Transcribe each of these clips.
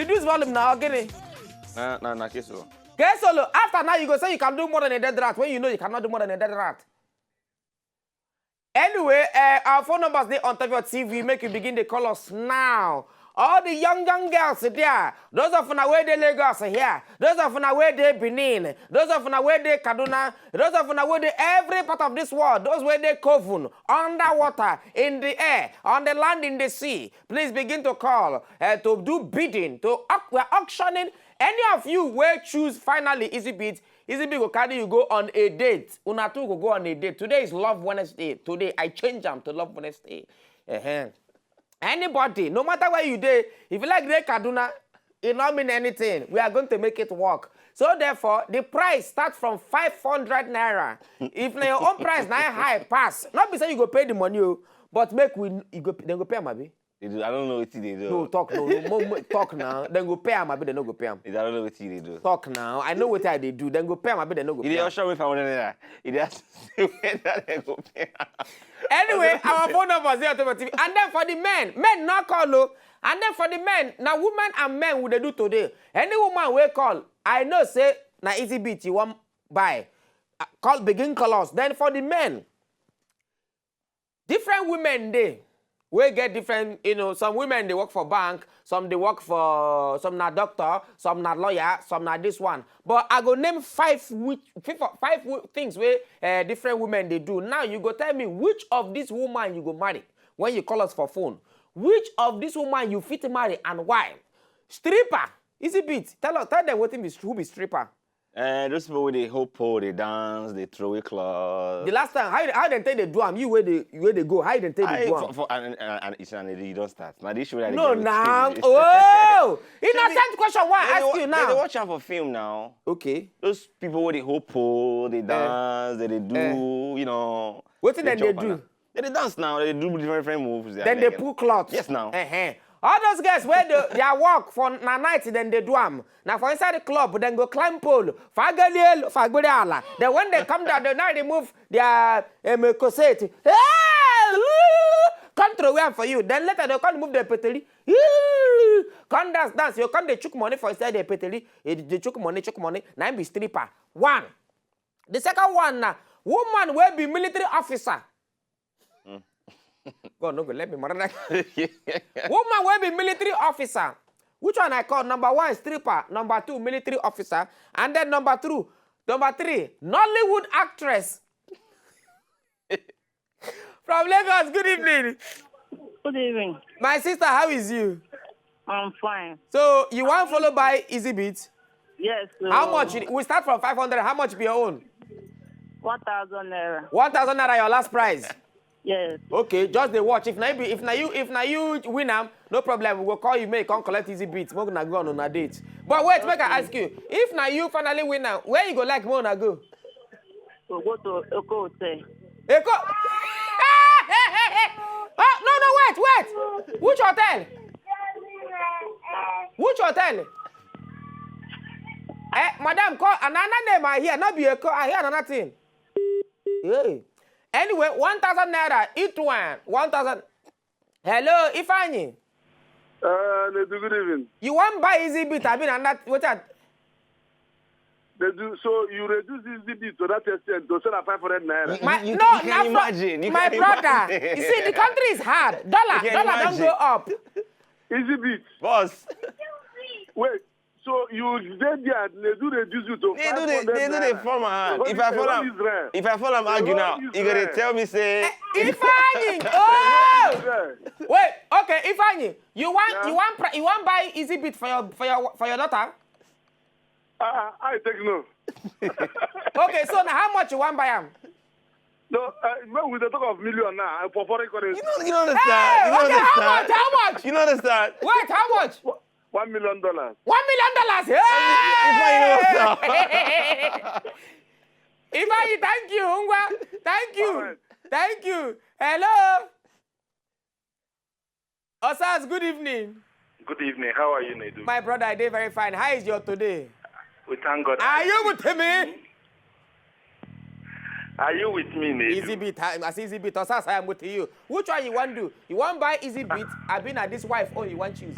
reduce volume now, okay? Nah, Kesolo. Kesolo, after now you go say you can do more than a dead rat when you know you cannot do more than a dead rat. Anyway, our phone numbers there on top of your TV. Make you begin to call us now. All the young girls there, those of them where they Lagos here, those of them where they Benin, those of them where they Kaduna, those of them where they every part of this world, those where they Kovun, underwater, in the air, on the land, in the sea. Please begin to call to do bidding. We're auctioning. Any of you will choose finally IzyBeatz. IzyBeatz will carry you go on a date. Una two will go on a date. Today is Love Wednesday. Today I change them to Love Wednesday. Anybody, no matter where you do, if you like the Kaduna, it not mean anything. We are going to make it work. So therefore, the price starts from 500 naira. If your own price now high pass, not be say you go pay the money, but make we you go then go pay Amabi. I don't know what they do. No, talk talk now. Then go pay Amabi, then no go pay am. I don't know what they do. Talk now. I know what they do. Then go pay Amabi, then no go pay. They show me if I want to. It has to that they go pay. Anyway, our phone number is 0 TV. And then for the men not call no. And then for the men, now women and men would they do today. Any woman will call. I know say na IzyBeatz you want buy. Call begin call us. Then for the men, different women they we get different, some women they work for bank, some they work for some not doctor, some not lawyer, some not this one. But I go name five things where different women they do. Now you go tell me which of these women you go marry when you call us for phone. Which of these women you fit marry and why? Stripper, IzyBeatz. Tell them what who be stripper. Those people with the hopo, they dance, they throw a cloth. The last time, how they take the drum? You where they go? How they take the drum? And it's you don't start. Now this show that no, now. Oh, innocent question. Why I ask you now? They watch out for film now. Okay. Those people with the hopo, they dance, they do, What did they do? They dance now. They do different moves. Then they pull cloths. Yes, now. All those guys where they walk for night, then they do them. Now for inside the club, then go climb pole. Fagaliel. Then when they come down, now they move their corset. Come through where for you. Then later they can't move their petali. Come dance. You can't they chook money for inside their petali. They chook money. Now be stripper. One. The second one, woman will be military officer. God, no, let me murder. Woman will be military officer. Which one I call? Number 1, stripper. Number 2, military officer. And then number 3, Nollywood actress. From Lagos, good evening. Good evening. My sister, how is you? I'm fine. So, you want followed by IzyBeatz? Yes. How much? We start from 500. How much be your own? 1,000 naira. 1,000 naira your last prize? Yes. Okay, just the watch. If na you win them, no problem. We will call you, make come collect IzyBeatz. We're gonna go on a date. But wait, make I ask you. If na you finally win now, where you go like more na go? We'll go to Eko Hotel. Eko. Oh, no, wait. Which hotel? Which hotel? Madam, call another name I hear. Not be Eko. I hear another thing. Hey. Anyway, 1,000 naira, each one. 1,000. Hello, Ifeanyi. Nedu, good evening. You want buy IzyBeatz? I mean, and that what that? Nedu, so you reduce IzyBeatz to that extent to sell at 500 naira. You can imagine. My brother. You see, the country is hard. Dollar don't go up. IzyBeatz. Boss. Wait. So you did there, Nedu reduce you to 500 They do the form hand. If I follow him argue now, you gotta tell me say. Ifeanyi. Oh. Wait. Okay, Ifeanyi. You want buy IzyBeatz for your daughter? I take no. Okay, so now how much you want buy him? No, with the talk of million now for foreign currency. You don't understand. Hey, how much? You don't understand. Wait, how much? $1 million. $1 million. Hey! Ifeanyi, thank you, Ungwa. Thank you. Right. Thank you. Hello. Osas, good evening. Good evening. How are you, Nedu? My brother, I did very fine. How is your today? We thank God. Are you with me? Are you with me, Nedu? IzyBeatz. I see IzyBeatz. Osas, I am with you. Which one you want to do? You want buy IzyBeatz? I've been at this wife. Oh, you want choose?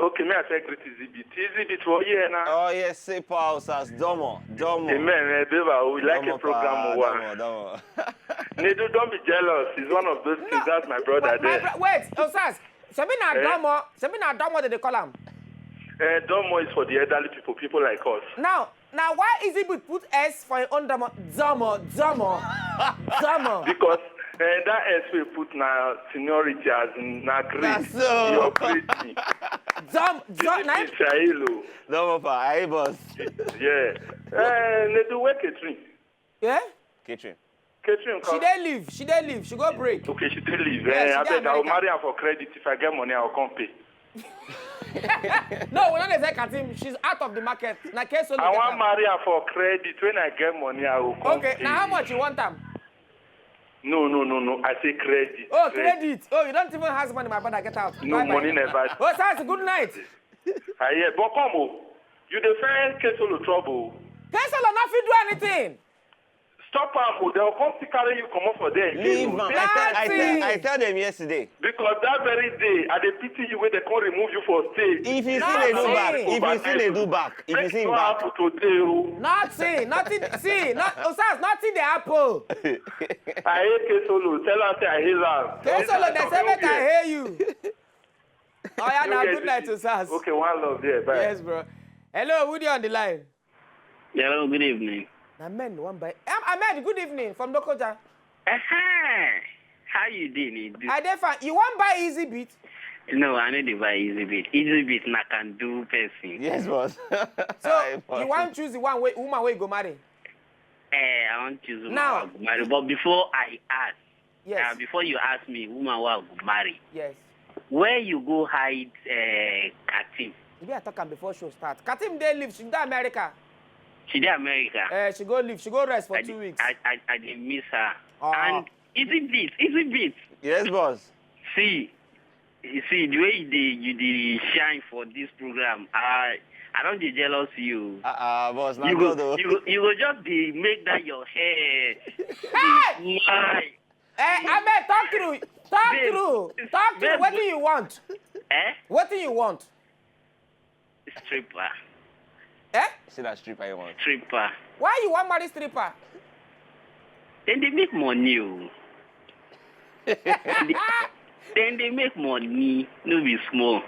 Okay, may I say greet IzyBeatz. IzyBeatz for here now. Oh yes, say pals as Domo. Amen, Beba, we like Domo, a program. Domo. Nedu, don't be jealous. He's one of those things. That's my brother there. Wait, Osas. Sabina Domo, did they call him? Domo is for the elderly people like us. Now, why IzyBeatz put S for your own Domo? Because that S we put now seniority as in na grade. That's so. Your grade. Domo for I boss. Yeah. Nedu, where catering? Yeah? Kitchen. Catering. She dey leave. She go break. Okay, she did leave. Yeah, I bet I'll marry her for credit. If I get money, I'll come pay. No, we're not executing. She's out of the market. Now, case I want marry her for credit. When I get money, I will come okay, pay. now how much you want them? No. I say credit. Oh, credit. Oh, you don't even have money, my brother. Get out. No, Bye-bye. money never. Oh, Sas, good night. Yeah, but come on. You defend case of trouble. Case will not fit do anything. Stop her, they'll come to carry you, come up for them. Leave, man. I tell them yesterday. Because that very day, at the pity you where they can remove you for stage. If you see they do back, if you see him back. Nothing. See, nothing the apple. I hate Kesolo. Tell her I hate her. Kesolo, they say make I hear you. Oh yeah, now good night to Sas. Okay, one love there. Bye. Yes, bro. Hello, Woody on the line. Hello, good evening. Ahmed, Ahmed, good evening from Dokoja. How you doing? I dey fine. You want buy IzyBeatz? No, I need to buy IzyBeatz. IzyBeatz na can do person. Yes, boss. So you want choose the woman where you go marry? I want to choose woman now. I go marry. But before I ask, yes. Before you ask me woman who I go marry, yes. Where you go hide Katim? Maybe I talk am before show start. Katim dey live. She go America. She dey America. She go live. She go rest for 2 weeks. I did miss her. And IzyBeatz. Yes, boss. See, the way you shine for this program, I don't be jealous of you. Boss, not you good though. You go just make that your hair. Hey! Ahmed, talk through. What do you want? What do you want? Stripper. See that stripper you want? Stripper. Why you want marry stripper? Then they make money. Then they make money. No be small.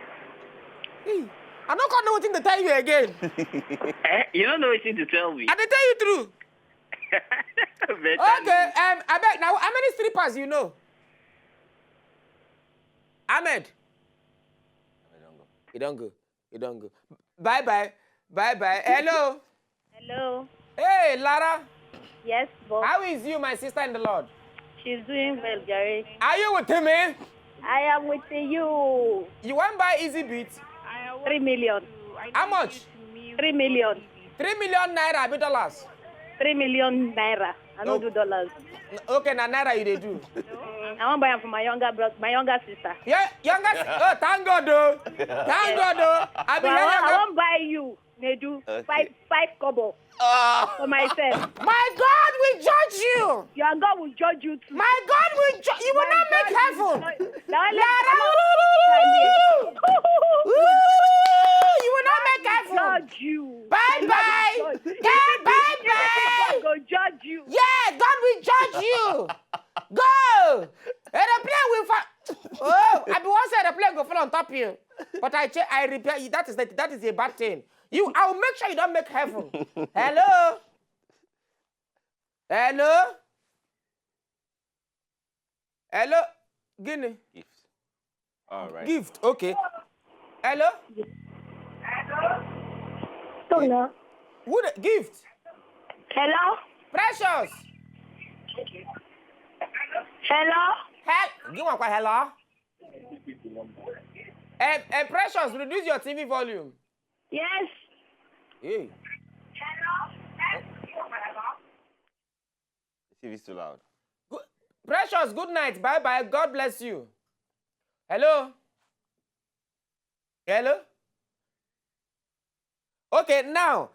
Hey, I don't know what to tell you again. You don't know what to tell me. I dey tell you true. Okay, I bet now how many strippers you know? Ahmed. You don't go. Bye. Hello. Hello. Hey, Lara. Yes, boss. How is you, my sister in the Lord? She's doing well, Gary. Are you with me? I am with you. You want to buy IzyBeatz? 3 million. How much? 3 million. 3 million naira, be dollars. 3 million naira. I don't do dollars. Okay, na naira you dey do. I want to buy them for my younger sister. Yeah, younger sister. Oh, thank God, though. Thank God, though. I won't buy you, Nedu, Okay. five kobo for myself. My God will judge you. Your God will judge you too. My God will judge you. Will not make heaven. Lara, you will not make heaven. Judge you. Bye. Yeah, bye. God will judge you. Yeah, God will judge you. Go. Aeroplane will fall. Oh, I be once aeroplane go fall on top of you. But I repair you. That is a bad thing. I will make sure you don't make heaven. Hello. Guinea. Gift. All right. Gift. Okay. Hello. Hello. Who the gift? Hello. Precious. Hello. Give one quiet hello. Precious, reduce your TV volume. Yes. Hey. The TV is too loud. Precious, good night. Bye. God bless you. Hello. Okay, now,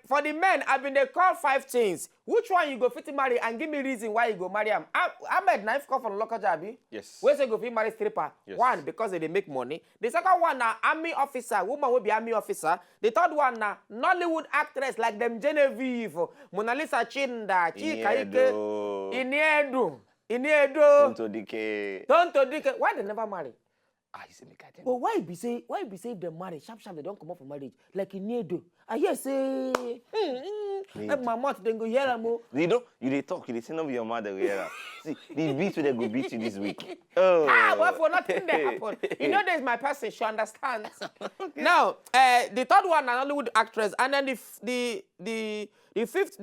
for the men, I've been they call 5 things. Which one you go fit marry and give me reason why you go marry him? Ahmed, knife call from local job. Yes. Where say go fit marry stripper? Yes. One, because they make money. The second one, na army officer. Woman will be army officer. The third one, na Nollywood actress like them Genevieve, Mona Lisa Chinda, Chika Ike, Nedu. Tonto Dike. Why they never marry? But why be say if they marry, sharp they don't come up for marriage like in Nedu. I hear say, my mouth then go hear them. You they talk, you they send up your mother here. See, the beat they go beat you this week. Oh. Well, for nothing they happen. You know, there's my person. She understands. Okay. Now, the third one, an Hollywood actress, and then the fifth,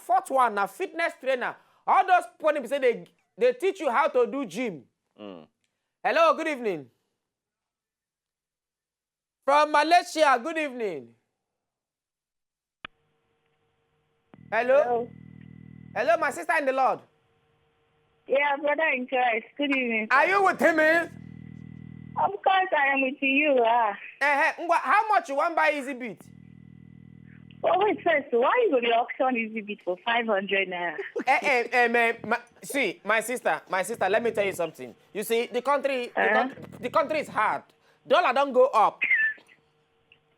fourth one, a fitness trainer. All those people say they teach you how to do gym. Hello, good evening. From Malaysia, good evening. Hello? Hello, my sister in the Lord. Yeah, brother in Christ. Good evening. Are you with him? Of course I am with you. How much you want buy IzyBeatz? Oh, wait, first, why you go to the auction IzyBeatz for 500 naira? See, my sister, let me tell you something. You see, the country is hard. Dollar don't go up.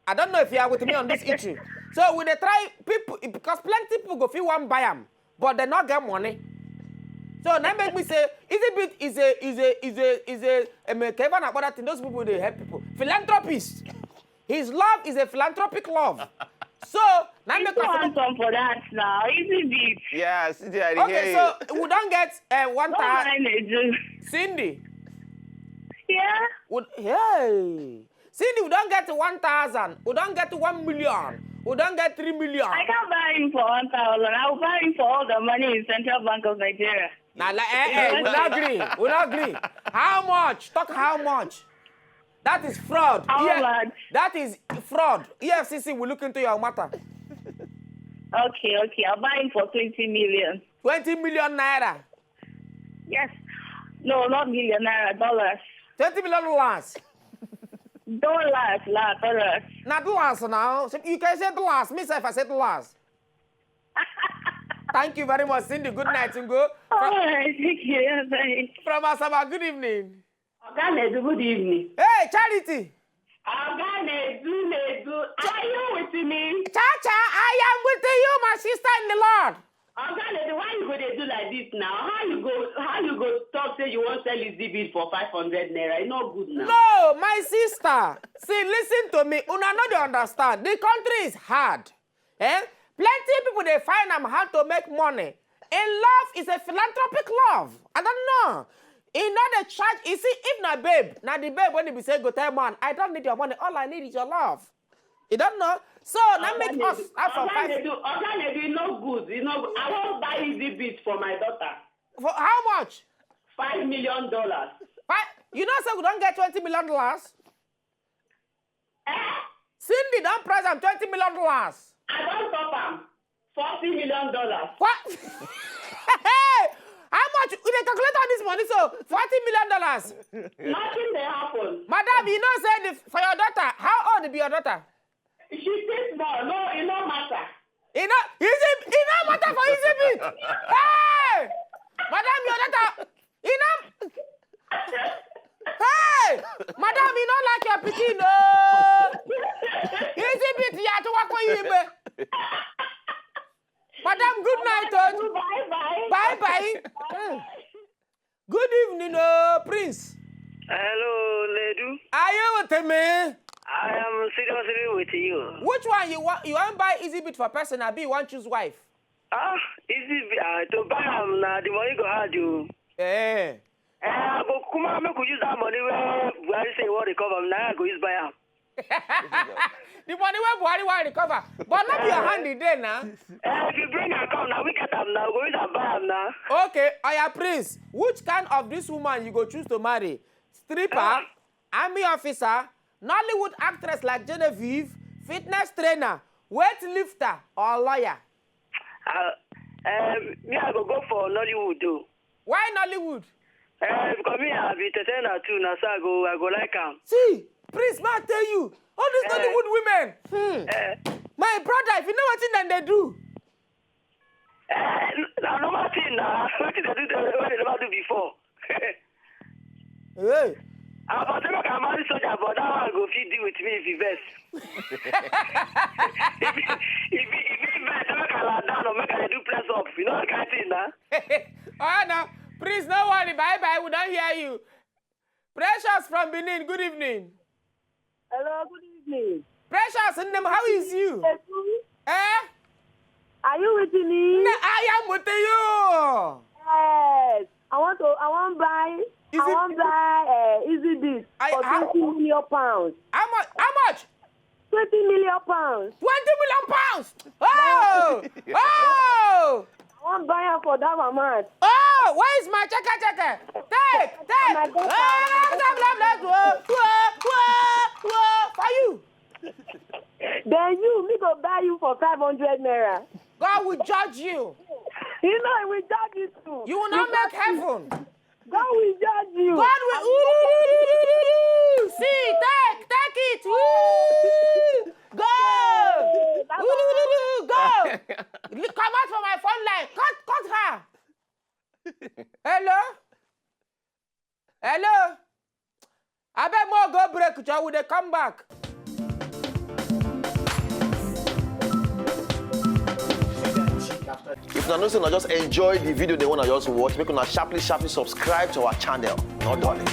I don't know if you are with me on this issue. So we they try people because plenty people go feel one buy them, but they not get money. So that make me say IzyBeatz is a Kevin about that. Those people they help people. Philanthropist. His love is a philanthropic love. So now make us come for that now. IzyBeatz. Yeah, Cindy, I okay, so we don't get 1,000. Cindy. Yeah. Hey. Cindy, we don't get 1,000. We don't get 1 million. We don't get 3 million. I can't buy him for 1,000. I will buy him for all the money in Central Bank of Nigeria. Now, we don't agree. We don't agree. How much? Talk how much? That is fraud. How much? That is fraud. EFCC will look into your matter. Okay. I'll buy him for 20 million. 20 million naira? Yes. No, not million naira, dollars. 20 million dollars? Dollars. Not dollars now. You can say dollars. Me say if I say dollars. Thank you very much, Cindy. Good night, Ingo. All right, thank you. From Asaba, good evening. Nedu, good evening. Hey, Charity. Nedu, are you with me? Chacha, I am with you, my sister in the Lord. Nedu, why you go to do like this now? How you go talk say you want to sell IzyBeatz for 500 naira? It's not good now. No, my sister. See, listen to me. Una know they understand. The country is hard. Plenty people they find them how to make money. And love is a philanthropic love. I don't know. In not the church, you see, if not babe, now the babe when you be say go tell man, I don't need your money. All I need is your love. You don't know? So now make us out for 5. Nedu, no good. You know, I won't buy IzyBeatz for my daughter. For how much? $5 million. You know, so we don't get $20 million. Cindy don't price them $20 million. I don't stop them. $40 million. What? Hey! How much? We can calculate all this money, so $40 million. Nothing will happen. Madam, you know, say for your daughter, how old be your daughter? She thinks small. No, it don't matter. It don't matter for IzyBeatz. Hey! Madam, your daughter, hey! Madam, you don't like your pikin, no. IzyBeatz, you have to work for you, Madam, good night. Bye. Good evening, Prince. Hello, Nedu. Are you with me? I am seriously with you. Which one you want? You want to buy IzyBeatz for personal? You want to choose wife? IzyBeatz to buy them now. The money go hard you. I go come on, make use that money where Buhari say what recover now. I go use buy them. The money where Buhari want recover, but not your handy there now. If you bring account now, we get them now. Go use and buy them now. Okay, Oya Prince. Which kind of this woman you go choose to marry? Stripper, army officer, Nollywood actress like Genevieve, fitness trainer, weightlifter, or lawyer? Me, I go for Nollywood though. Why Nollywood? Because me, I be entertainer too. Now, so I go like them. See, Prince, man, tell you, all these Nollywood women. My brother, if you know what thing they do. Now, normal thing now. What did they do what they never do before? Hey. I'm about to make a marry soldier, but that one go fit deal with me if he vex. If he vex, I make a lie down or make a do press up. You know what kind of thing now? Oh, no. Please, no worry. Bye-bye. We don't hear you. Precious from Benin, good evening. Hello, good evening. Precious, how is you? Eh? Are you with me? No, I am with you. Yes. I want to buy IzyBeatz for 20 million pounds. How much? 20 million pounds. 20 million pounds. Oh! Oh! I want to buy her for that amount. Oh, where is my checker? Take. For you. Then me go buy you for 500 naira. God will judge you. You know, he will judge you too. You will not make heaven. God will judge you. God will. See, take it. Go. Go. Come out from my phone line. Cut her. Hello. I bet more go break. Joe, will they come back? If you not just enjoy the video they want to just watch, make una sharply subscribe to our channel. Not darling.